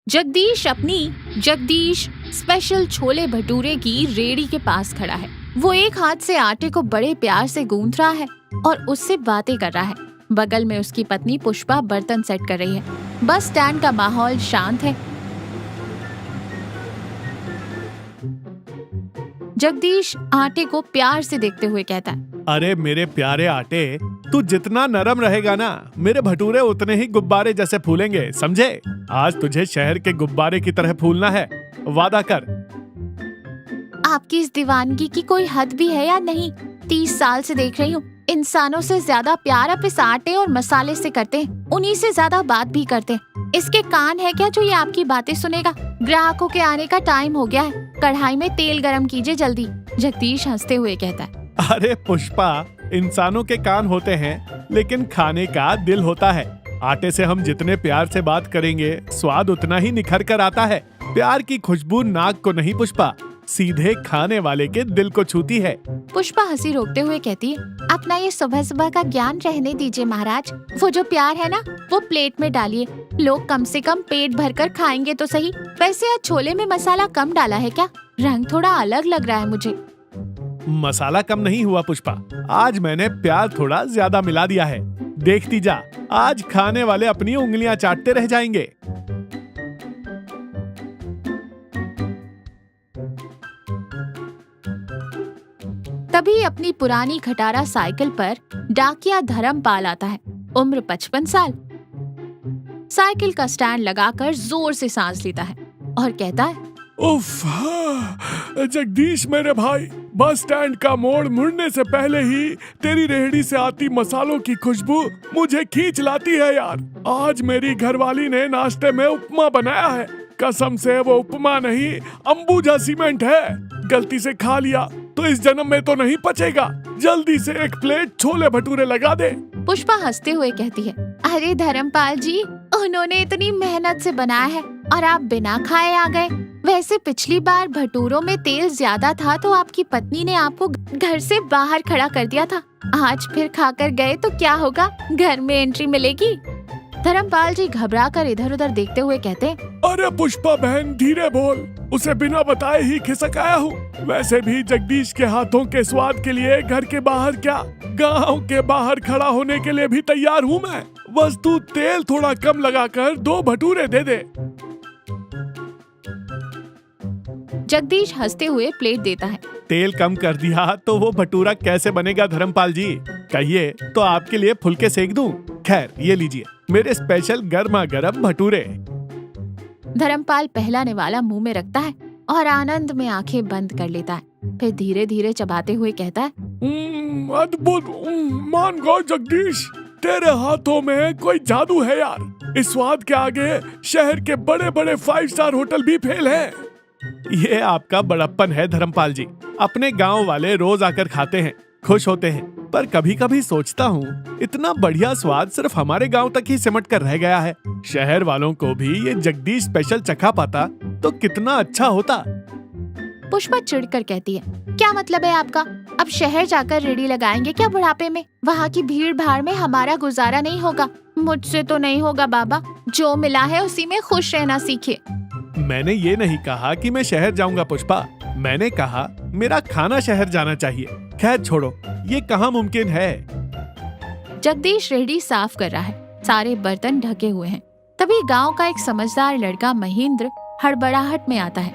Jagdish special chole bhature की ready के पास खड़ा है। वो एक हाथ से आटे को बड़े प्यार से गूंथ रहा है और उससे बातें कर रहा है। बगल में उसकी पत्नी पुष्पा बर्तन सेट कर रही है। बस स्टैंड का माहौल शांत है। जगदीश आटे को प्यार से देखते हुए कहता है, अरे मेरे प्यारे आटे, तू जितना नरम रहेगा ना, मेरे भटूरे उतने ही गुब्बारे जैसे फूलेंगे, समझे? आज तुझे शहर के गुब्बारे की तरह फूलना है, वादा कर। आपकी इस दीवानगी की कोई हद भी है या नहीं? 30 साल से देख रही हूँ, इंसानों से ज्यादा प्यार आप इस आटे और मसाले से करते हैं, उन्हीं से ज्यादा बात भी करते हैं। इसके कान है क्या जो ये आपकी बातें सुनेगा? ग्राहकों के आने का टाइम हो गया है, कढ़ाई में तेल गरम कीजिए जल्दी। जगदीश हंसते हुए कहता है, अरे पुष्पा, इंसानों के कान होते हैं लेकिन खाने का दिल होता है। आटे से हम जितने प्यार से बात करेंगे, स्वाद उतना ही निखर कर आता है। प्यार की खुशबू नाक को नहीं पुष्पा, सीधे खाने वाले के दिल को छूती है। पुष्पा हंसी रोकते हुए कहती है, अपना ये सुबह सुबह का ज्ञान रहने दीजिए महाराज। वो जो प्यार है ना, वो प्लेट में डालिए, लोग कम से कम पेट भरकर खाएंगे तो सही। वैसे आज छोले में मसाला कम डाला है क्या? रंग थोड़ा अलग लग रहा है मुझे। मसाला कम नहीं हुआ पुष्पा, आज मैंने प्यार थोड़ा ज्यादा मिला दिया है। देखती जा, आज खाने वाले अपनी उंगलियां चाटते रह जाएंगे। तभी अपनी पुरानी खटारा साइकिल पर डाकिया धर्मपाल आता है। उम्र 55 साल। साइकिल का स्टैंड लगाकर जोर से सांस लेता है और कहता है, उफ, जगदीश मेरे भाई, बस स्टैंड का मोड़ मुड़ने से पहले ही तेरी रेहड़ी से आती मसालों की खुशबू मुझे खींच लाती है यार। आज मेरी घरवाली ने नाश्ते में उपमा बनाया है। कसम से वो उपमा नहीं, अंबुजा सीमेंट है। गलती से खा लिया तो इस जन्म में तो नहीं पचेगा। जल्दी से एक प्लेट छोले भटूरे लगा दे। पुष्पा हंसते हुए कहती है, अरे धर्मपाल जी, उन्होंने इतनी मेहनत से बनाया है और आप बिना खाए आ गए। वैसे पिछली बार भटूरों में तेल ज्यादा था तो आपकी पत्नी ने आपको घर से बाहर खड़ा कर दिया था। आज फिर खाकर गए तो क्या होगा? घर में एंट्री मिलेगी। धर्मपाल जी घबरा कर इधर उधर देखते हुए कहते, अरे पुष्पा बहन, धीरे बोल, उसे बिना बताए ही खिसक आया हूँ। वैसे भी जगदीश के हाथों के स्वाद के लिए घर के बाहर क्या, गांव के बाहर खड़ा होने के लिए भी तैयार हूँ मैं। बस तू तेल थोड़ा कम लगाकर 2 भटूरे दे दे। जगदीश हंसते हुए प्लेट देता है। तेल कम कर दिया तो वो भटूरा कैसे बनेगा धर्मपाल जी? कहिए तो आपके लिए फुलके सेक दूं? खैर, ये लीजिए मेरे स्पेशल गर्मा गर्म भटूरे। धर्मपाल पहला निवाला मुंह में रखता है और आनंद में आंखें बंद कर लेता है। फिर धीरे धीरे चबाते हुए कहता है, अद्भुत, मान गो जगदीश, तेरे हाथों में कोई जादू है यार। इस स्वाद के आगे शहर के बड़े बड़े 5 स्टार होटल भी फेल हैं। ये आपका बड़प्पन है धर्मपाल जी। अपने गांव वाले रोज आकर खाते हैं, खुश होते हैं, पर कभी कभी सोचता हूँ इतना बढ़िया स्वाद सिर्फ हमारे गांव तक ही सिमट कर रह गया है। शहर वालों को भी ये जगदीश स्पेशल चखा पाता तो कितना अच्छा होता। पुष्पा चिढ़कर कहती है, क्या मतलब है आपका? अब शहर जाकर रेडी लगाएंगे क्या बुढ़ापे में? वहाँ की भीड़ भाड़ में हमारा गुजारा नहीं होगा। मुझसे तो नहीं होगा बाबा, जो मिला है उसी में खुश रहना सीखिए। मैंने ये नहीं कहा कि मैं शहर जाऊंगा पुष्पा, मैंने कहा मेरा खाना शहर जाना चाहिए। खैर छोड़ो, ये कहाँ मुमकिन है। जगदीश रेहड़ी साफ कर रहा है, सारे बर्तन ढके हुए हैं। तभी गांव का एक समझदार लड़का महेंद्र हड़बड़ाहट में आता है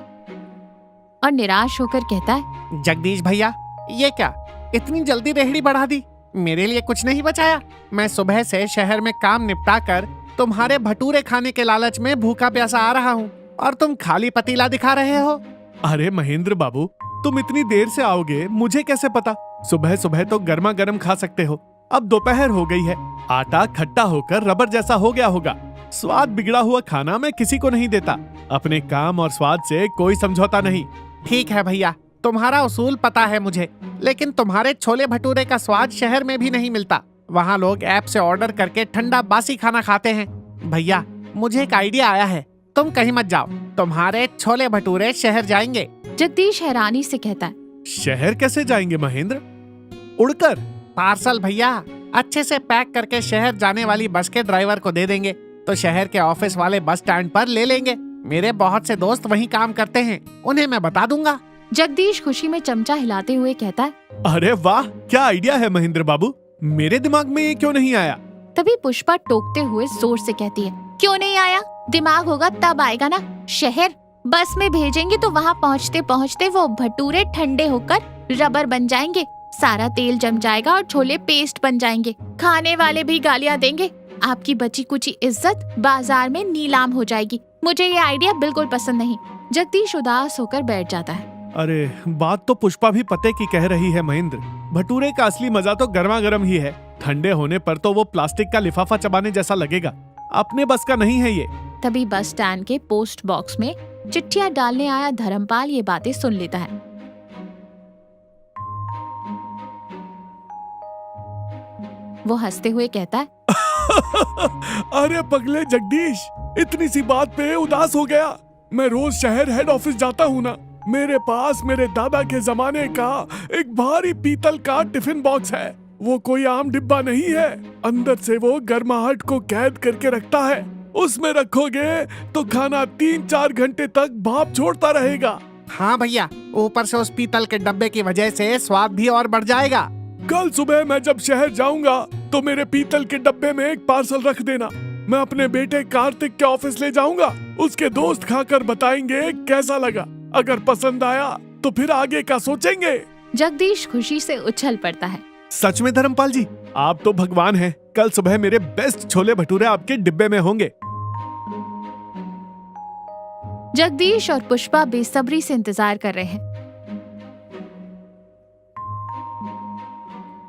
और निराश होकर कहता है, जगदीश भैया, ये क्या इतनी जल्दी रेहड़ी बढ़ा दी? मेरे लिए कुछ नहीं बचाया? मैं सुबह से शहर में काम निपटा कर तुम्हारे भटूरे खाने के लालच में भूखा प्यासा आ रहा हूँ और तुम खाली पतीला दिखा रहे हो। अरे महेंद्र बाबू, तुम इतनी देर से आओगे मुझे कैसे पता? सुबह सुबह तो गर्मा गर्म खा सकते हो। अब दोपहर हो गई है, आटा खट्टा होकर रबर जैसा हो गया होगा। स्वाद बिगड़ा हुआ खाना मैं किसी को नहीं देता। अपने काम और स्वाद से कोई समझौता नहीं। ठीक है भैया, तुम्हारा उसूल पता है मुझे, लेकिन तुम्हारे छोले भटूरे का स्वाद शहर में भी नहीं मिलता। वहाँ लोग ऐप से ऑर्डर करके ठंडा बासी खाना खाते हैं। भैया, मुझे एक आइडिया आया है, तुम कहीं मत जाओ, तुम्हारे छोले भटूरे शहर जाएंगे। जगदीश हैरानी से कहता है, शहर कैसे जाएंगे महेंद्र? उड़कर? पार्सल भैया, अच्छे से पैक करके शहर जाने वाली बस के ड्राइवर को दे देंगे तो शहर के ऑफिस वाले बस स्टैंड पर ले लेंगे। मेरे बहुत से दोस्त वहीं काम करते हैं, उन्हें मैं बता दूंगा। जगदीश खुशी में चमचा हिलाते हुए कहता है। अरे वाह, क्या आइडिया है महेंद्र बाबू, मेरे दिमाग में ये क्यों नहीं आया? तभी पुष्पा टोकते हुए जोर से कहती है, क्यों नहीं आया? दिमाग होगा तब आएगा ना। शहर बस में भेजेंगे तो वहाँ पहुँचते पहुँचते वो भटूरे ठंडे होकर रबर बन जाएंगे, सारा तेल जम जाएगा और छोले पेस्ट बन जाएंगे। खाने वाले भी गालियाँ देंगे, आपकी बची कुची इज्जत बाजार में नीलाम हो जाएगी। मुझे ये आइडिया बिल्कुल पसंद नहीं। जगदीश उदास होकर बैठ जाता है। अरे बात तो पुष्पा भी पते की कह रही है महेंद्र, भटूरे का असली मजा तो गर्मा गर्म ही है, ठंडे होने पर तो वो प्लास्टिक का लिफाफा चबाने जैसा लगेगा। अपने बस का नहीं है ये। तभी बस स्टैंड के पोस्ट बॉक्स में चिट्ठियां डालने आया धर्मपाल ये बातें सुन लेता है। वो हंसते हुए कहता है, अरे पगले जगदीश, इतनी सी बात पे उदास हो गया। मैं रोज शहर हेड ऑफिस जाता हूँ ना, मेरे पास मेरे दादा के जमाने का एक भारी पीतल का टिफिन बॉक्स है। वो कोई आम डिब्बा नहीं है, अंदर से वो गर्माहट को कैद करके रखता है। उसमें रखोगे तो खाना 3-4 घंटे तक भाप छोड़ता रहेगा। हाँ भैया, ऊपर से उस पीतल के डब्बे की वजह से स्वाद भी और बढ़ जाएगा। कल सुबह मैं जब शहर जाऊंगा तो मेरे पीतल के डब्बे में एक पार्सल रख देना। मैं अपने बेटे कार्तिक के ऑफिस ले जाऊंगा, उसके दोस्त खाकर बताएंगे कैसा लगा। अगर पसंद आया तो फिर आगे का सोचेंगे। जगदीश खुशी से उछल पड़ता है। सच में धर्मपाल जी, आप तो भगवान हैं। कल सुबह मेरे बेस्ट छोले भटूरे आपके डिब्बे में होंगे। जगदीश और पुष्पा बेसब्री से इंतजार कर रहे हैं।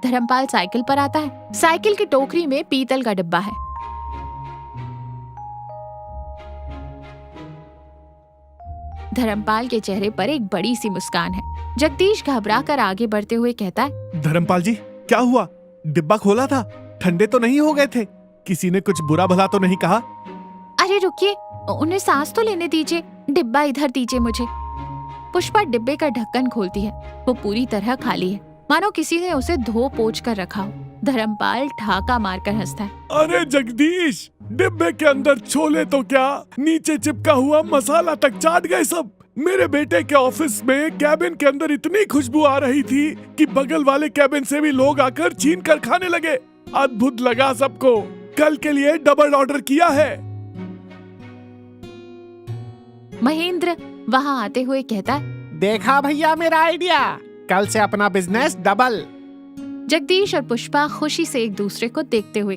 धर्मपाल साइकिल पर आता है। साइकिल की टोकरी में पीतल का डिब्बा है। धर्मपाल के चेहरे पर एक बड़ी सी मुस्कान है। जगदीश घबरा कर आगे बढ़ते हुए कहता है, धर्मपाल जी क्या हुआ? डिब्बा खोला था, ठंडे तो नहीं हो गए थे? किसी ने कुछ बुरा भला तो नहीं कहा? अरे रुकिए, उन्हें सांस तो लेने दीजिए, डिब्बा इधर दीजिए मुझे। पुष्पा डिब्बे का ढक्कन खोलती है। वो पूरी तरह खाली है, मानो किसी ने उसे धो पोंछ कर रखा हो। धर्मपाल ठहाका मारकर हंसता है। अरे जगदीश, डिब्बे के अंदर छोले तो क्या, नीचे चिपका हुआ मसाला तक चाट गए सब। मेरे बेटे के ऑफिस में कैबिन के अंदर इतनी खुशबू आ रही थी कि बगल वाले कैबिन से भी लोग आकर छीन कर खाने लगे। अद्भुत लगा सबको। कल के लिए डबल ऑर्डर किया है। महेंद्र वहाँ आते हुए कहता है, देखा भैया मेरा आइडिया, कल से अपना बिजनेस डबल। जगदीश और पुष्पा खुशी से एक दूसरे को देखते हुए।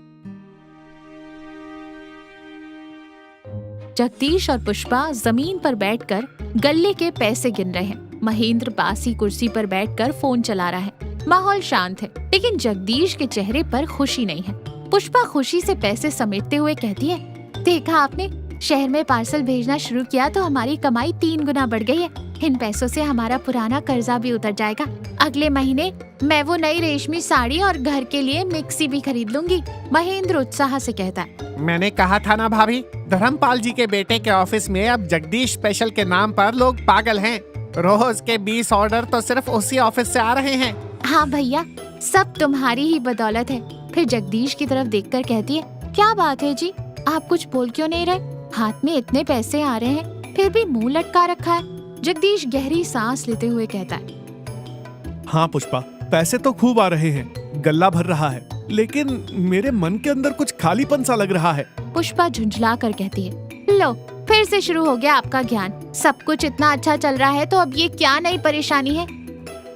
जगदीश और पुष्पा जमीन पर बैठकर गल्ले के पैसे गिन रहे हैं। महेंद्र बासी कुर्सी पर बैठकर फोन चला रहा है। माहौल शांत है, लेकिन जगदीश के चेहरे पर खुशी नहीं है। पुष्पा खुशी से पैसे समेटते हुए कहती है, देखा आपने, शहर में पार्सल भेजना शुरू किया तो हमारी कमाई 3 गुना बढ़ गई है। इन पैसों से हमारा पुराना कर्जा भी उतर जाएगा। अगले महीने मैं वो नई रेशमी साड़ी और घर के लिए मिक्सी भी खरीद लूंगी। महेंद्र उत्साह से कहता है, मैंने कहा था ना भाभी, धर्मपाल जी के बेटे के ऑफिस में अब जगदीश स्पेशल के नाम पर लोग पागल हैं। रोज के 20 ऑर्डर तो सिर्फ उसी ऑफिस से आ रहे हैं। हाँ भैया, सब तुम्हारी ही बदौलत है। फिर जगदीश की तरफ देखकर कहती है, क्या बात है जी, आप कुछ बोल क्यों नहीं रहे? हाथ में इतने पैसे आ रहे हैं, फिर भी मुंह लटका रखा है। जगदीश गहरी सांस लेते हुए कहता है, हाँ पुष्पा, पैसे तो खूब आ रहे हैं, गल्ला भर रहा है, लेकिन मेरे मन के अंदर कुछ खालीपन सा लग रहा है। पुष्पा झुंझला कर कहती है, लो फिर से शुरू हो गया आपका ज्ञान। सब कुछ इतना अच्छा चल रहा है तो अब ये क्या नई परेशानी है?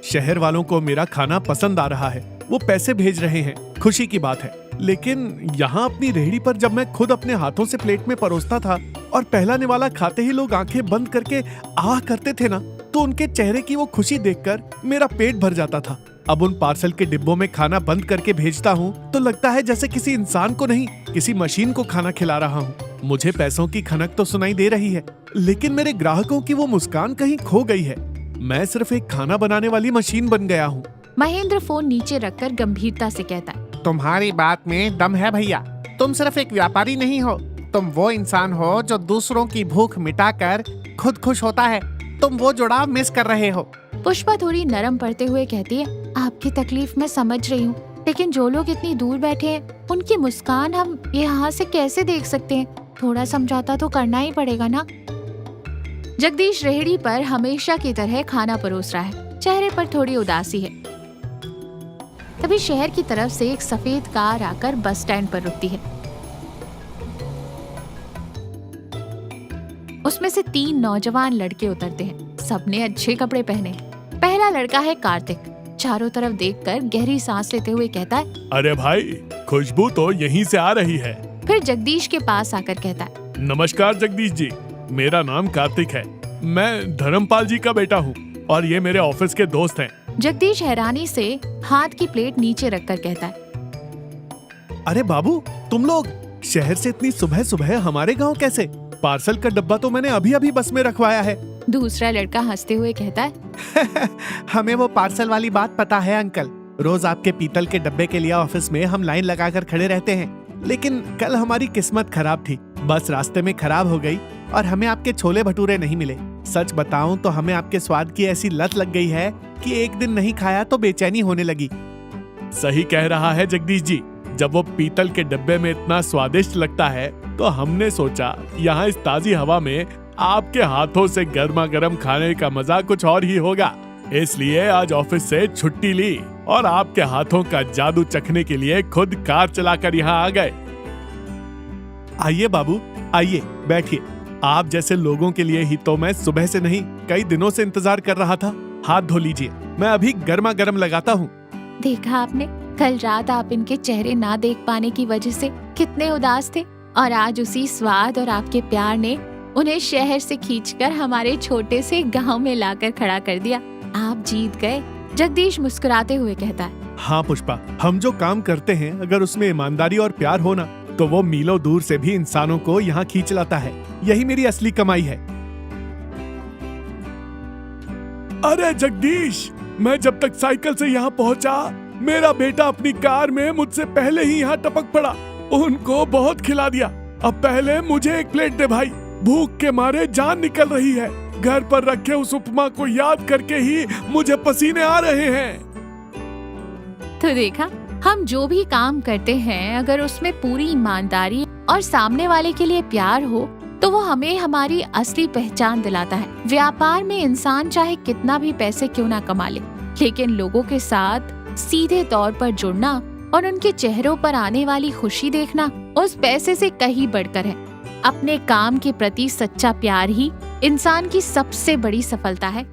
शहर वालों को मेरा खाना पसंद आ रहा है, वो पैसे भेज रहे हैं, खुशी की बात है। लेकिन यहाँ अपनी रेहड़ी पर जब मैं खुद अपने हाथों से प्लेट में परोसता था और पहला निवाला खाते ही लोग आंखें बंद करके आह करते थे ना, तो उनके चेहरे की वो खुशी देखकर मेरा पेट भर जाता था। अब उन पार्सल के डिब्बों में खाना बंद करके भेजता हूँ तो लगता है जैसे किसी इंसान को नहीं, किसी मशीन को खाना खिला रहा हूँ। मुझे पैसों की खनक तो सुनाई दे रही है, लेकिन मेरे ग्राहकों की वो मुस्कान कहीं खो गई है। मैं सिर्फ एक खाना बनाने वाली मशीन बन गया हूँ। महेंद्र फोन नीचे रखकर गंभीरता से कहता है, तुम्हारी बात में दम है भैया। तुम सिर्फ एक व्यापारी नहीं हो, तुम वो इंसान हो जो दूसरों की भूख मिटाकर खुद खुश होता है। तुम वो जुड़ाव मिस कर रहे हो। पुष्पा थोड़ी नरम पड़ते हुए कहती है, आपकी तकलीफ मैं समझ रही हूँ, लेकिन जो लोग इतनी दूर बैठे हैं, उनकी मुस्कान हम यहाँ से कैसे देख सकते हैं? थोड़ा समझौता तो करना ही पड़ेगा ना। जगदीश रेहड़ी पर हमेशा की तरह खाना परोस रहा है, चेहरे पर थोड़ी उदासी है। तभी शहर की तरफ से एक सफेद कार आकर बस स्टैंड पर रुकती है। उसमें से 3 नौजवान लड़के उतरते हैं। सबने अच्छे कपड़े पहने हैं। पहला लड़का है कार्तिक। चारों तरफ देखकर गहरी सांस लेते हुए कहता है, अरे भाई, खुशबू तो यहीं से आ रही है। फिर जगदीश के पास आकर कहता है, नमस्कार जगदीश जी, मेरा नाम कार्तिक है। मैं धर्मपाल जी का बेटा हूँ और ये मेरे ऑफिस के दोस्त हैं। जगदीश हैरानी से हाथ की प्लेट नीचे रखकर कहता है, अरे बाबू, तुम लोग शहर से इतनी सुबह सुबह हमारे गांव कैसे? पार्सल का डब्बा तो मैंने अभी अभी बस में रखवाया है। दूसरा लड़का हंसते हुए कहता है, हमें वो पार्सल वाली बात पता है अंकल। रोज आपके पीतल के डब्बे के लिए ऑफिस में हम लाइन लगाकर खड़े रहते हैं। लेकिन कल हमारी किस्मत खराब थी, बस रास्ते में खराब हो गई और हमें आपके छोले भटूरे नहीं मिले। सच बताऊं तो हमें आपके स्वाद की ऐसी लत लग गई है कि एक दिन नहीं खाया तो बेचैनी होने लगी। सही कह रहा है जगदीश जी। जब वो पीतल के डब्बे में इतना स्वादिष्ट लगता है तो हमने सोचा यहाँ इस ताजी हवा में आपके हाथों से गर्मा गर्म खाने का मजा कुछ और ही होगा। इसलिए आज ऑफिस से छुट्टी ली और आपके हाथों का जादू चखने के लिए खुद कार चलाकर यहाँ आ गए। आइए बाबू, आइए बैठिए। आप जैसे लोगों के लिए ही तो मैं सुबह से नहीं कई दिनों से इंतजार कर रहा था। हाथ धो लीजिए, मैं अभी गर्मा गर्म लगाता हूँ। देखा आपने, कल रात आप इनके चेहरे ना देख पाने की वजह से कितने उदास थे और आज उसी स्वाद और आपके प्यार ने उन्हें शहर से खींचकर हमारे छोटे से गांव में लाकर खड़ा कर दिया। आप जीत गए। जगदीश मुस्कुराते हुए कहता है, हाँ पुष्पा, हम जो काम करते हैं अगर उसमें ईमानदारी और प्यार हो ना तो वो मीलों दूर से भी इंसानों को यहाँ खींच लाता है। यही मेरी असली कमाई है। अरे जगदीश, मैं जब तक साइकिल से यहाँ पहुँचा मेरा बेटा अपनी कार में मुझसे पहले ही यहाँ टपक पड़ा। उनको बहुत खिला दिया। अब पहले मुझे एक प्लेट दे भाई, भूख के मारे जान निकल रही है। घर पर रखे उस उपमा को याद करके ही मुझे पसीने आ रहे हैं। तो देखा, हम जो भी काम करते हैं अगर उसमें पूरी ईमानदारी और सामने वाले के लिए प्यार हो तो वो हमें हमारी असली पहचान दिलाता है। व्यापार में इंसान चाहे कितना भी पैसे क्यों ना कमा ले, लेकिन लोगों के साथ सीधे तौर पर जुड़ना और उनके चेहरों पर आने वाली खुशी देखना उस पैसे से कहीं बढ़कर है। अपने काम के प्रति सच्चा प्यार ही इंसान की सबसे बड़ी सफलता है।